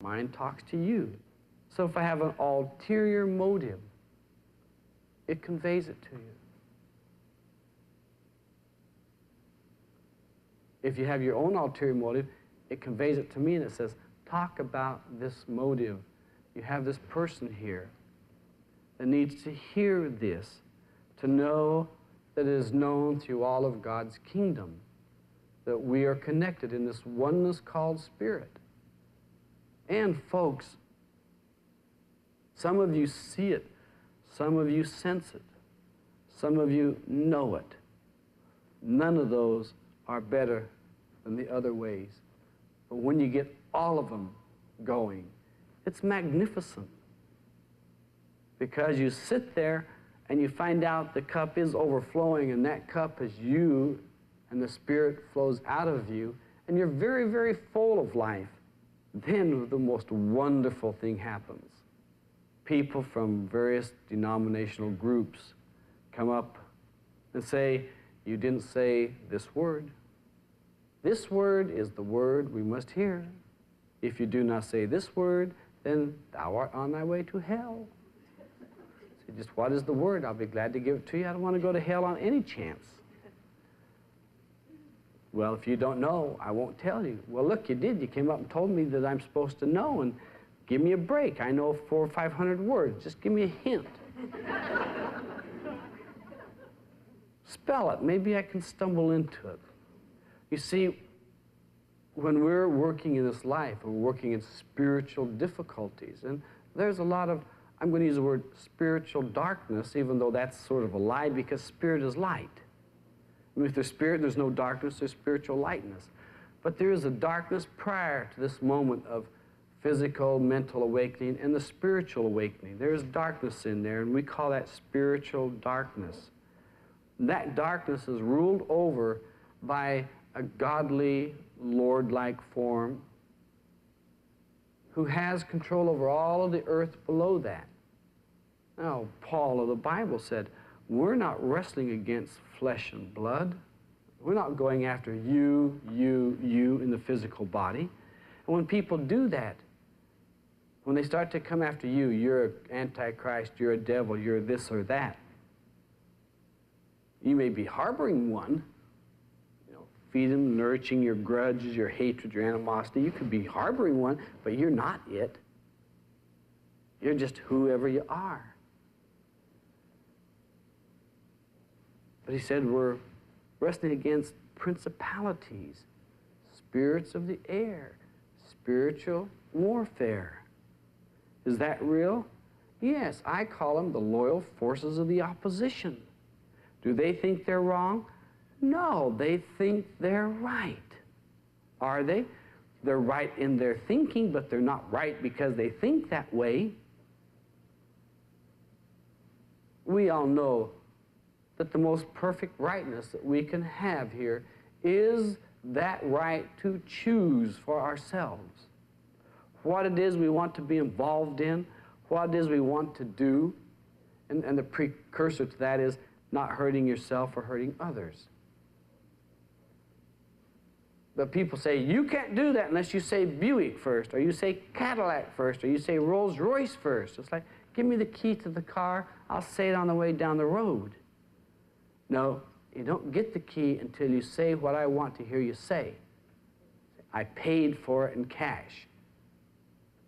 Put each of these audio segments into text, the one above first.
Mine talks to you. So if I have an ulterior motive, it conveys it to you. If you have your own ulterior motive, it conveys it to me and it says, talk about this motive. You have this person here that needs to hear this, to know that it is known through all of God's kingdom, that we are connected in this oneness called Spirit. And folks, some of you see it, some of you sense it, some of you know it. None of those are better than the other ways. But when you get all of them going, it's magnificent. Because you sit there and you find out the cup is overflowing, and that cup is you, and the Spirit flows out of you, and you're very, very full of life. Then the most wonderful thing happens. People from various denominational groups come up and say, you didn't say this word. This word is the word we must hear. If you do not say this word, then thou art on thy way to hell. Say, just what is the word? I'll be glad to give it to you. I don't want to go to hell on any chance. Well, if you don't know, I won't tell you. Well, look, you did. You came up and told me that I'm supposed to know, and give me a break. I know 400 or 500 words. Just give me a hint. Spell it. Maybe I can stumble into it. You see, when we're working in this life, we're working in spiritual difficulties, and there's a lot of, I'm going to use the word spiritual darkness, even though that's sort of a lie, because spirit is light. I mean, if there's spirit, there's no darkness, there's spiritual lightness. But there is a darkness prior to this moment of physical, mental awakening and the spiritual awakening. There's darkness in there, and we call that spiritual darkness. That darkness is ruled over by a godly, Lord-like form who has control over all of the earth below that. Now, Paul of the Bible said, we're not wrestling against flesh and blood. We're not going after you in the physical body. And when people do that, when they start to come after you, you're an antichrist, you're a devil, you're this or that. You may be harboring one, feeding, nourishing your grudges, your hatred, your animosity. You could be harboring one, but you're not it. You're just whoever you are. But he said we're wrestling against principalities, spirits of the air, spiritual warfare. Is that real? Yes, I call them the loyal forces of the opposition. Do they think they're wrong? No, they think they're right. Are they? They're right in their thinking, but they're not right because they think that way. We all know that the most perfect rightness that we can have here is that right to choose for ourselves what it is we want to be involved in, what it is we want to do, and the precursor to that is not hurting yourself or hurting others. But people say, you can't do that unless you say Buick first, or you say Cadillac first, or you say Rolls Royce first. It's like, give me the key to the car, I'll say it on the way down the road. No, you don't get the key until you say what I want to hear you say. I paid for it in cash.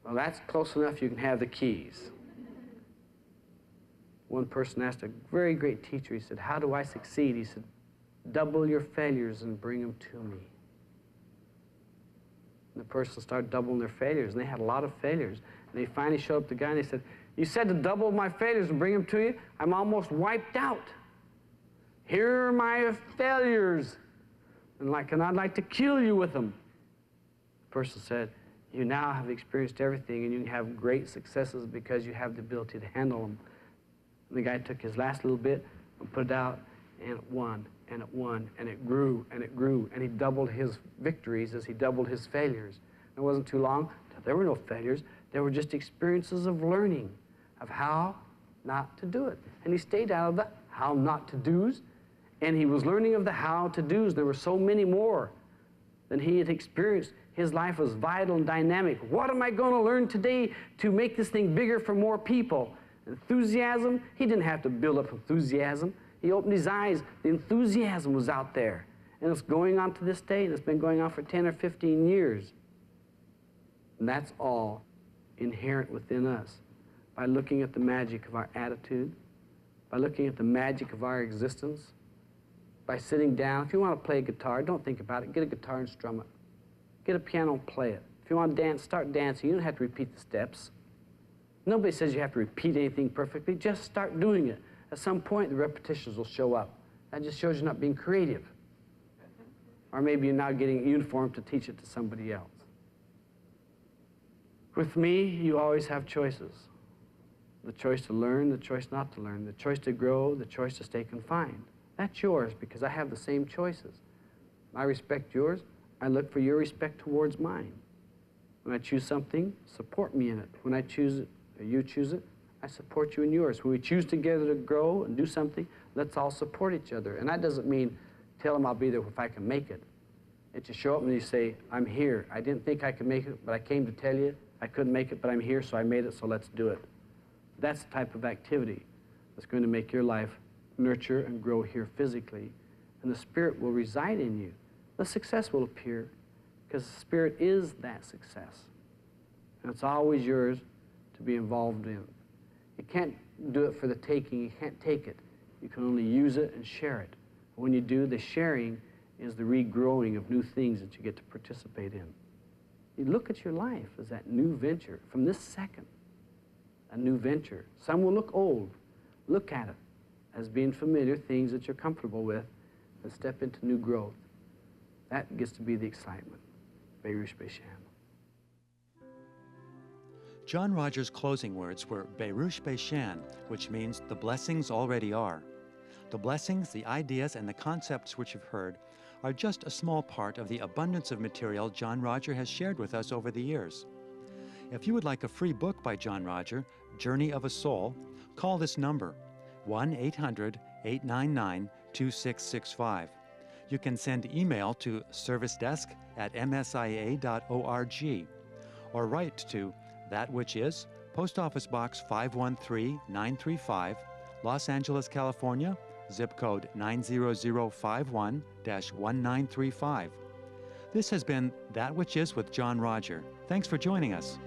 Well, that's close enough, you can have the keys. One person asked a very great teacher, he said, how do I succeed? He said, double your failures and bring them to me. And the person started doubling their failures, and they had a lot of failures. And they finally showed up to the guy, and they said, you said to double my failures and bring them to you? I'm almost wiped out. Here are my failures, and I'd like to kill you with them. The person said, you now have experienced everything, and you can have great successes because you have the ability to handle them. And the guy took his last little bit and put it out, and it won, and it won, and it grew, and it grew, and he doubled his victories as he doubled his failures. It wasn't too long till there were no failures. There were just experiences of learning of how not to do it. And he stayed out of the how not to do's, and he was learning of the how to do's. There were so many more than he had experienced. His life was vital and dynamic. What am I going to learn today to make this thing bigger for more people? Enthusiasm, he didn't have to build up enthusiasm. He opened his eyes. The enthusiasm was out there. And it's going on to this day, and it's been going on for 10 or 15 years. And that's all inherent within us. By looking at the magic of our attitude, by looking at the magic of our existence, by sitting down. If you want to play guitar, don't think about it. Get a guitar and strum it. Get a piano and play it. If you want to dance, start dancing. You don't have to repeat the steps. Nobody says you have to repeat anything perfectly. Just start doing it. At some point, the repetitions will show up. That just shows you're not being creative. Or maybe you're now getting a uniform to teach it to somebody else. With me, you always have choices. The choice to learn, the choice not to learn, the choice to grow, the choice to stay confined. That's yours because I have the same choices. I respect yours. I look for your respect towards mine. When I choose something, support me in it. When I choose it, or you choose it, I support you in yours. When we choose together to grow and do something, let's all support each other. And that doesn't mean tell them I'll be there if I can make it. It's to show up and you say, I'm here. I didn't think I could make it, but I came to tell you I couldn't make it, but I'm here, so I made it, so let's do it. That's the type of activity that's going to make your life nurture and grow here physically, and the Spirit will reside in you. The success will appear because the Spirit is that success. And it's always yours to be involved in. You can't do it for the taking. You can't take it. You can only use it and share it. When you do, the sharing is the regrowing of new things that you get to participate in. You look at your life as that new venture from this second, a new venture. Some will look old. Look at it as being familiar, things that you're comfortable with, and step into new growth. That gets to be the excitement. Berush Beishan. John Rogers' closing words were Berush Beishan, which means the blessings already are. The blessings, the ideas, and the concepts which you've heard are just a small part of the abundance of material John Roger has shared with us over the years. If you would like a free book by John Roger, Journey of a Soul, call this number, 1-800-899-2665. You can send email to servicedesk@msia.org or write to That Which Is, Post Office Box 513935, Los Angeles, California, zip code 90051-1935. This has been That Which Is with John Roger. Thanks for joining us.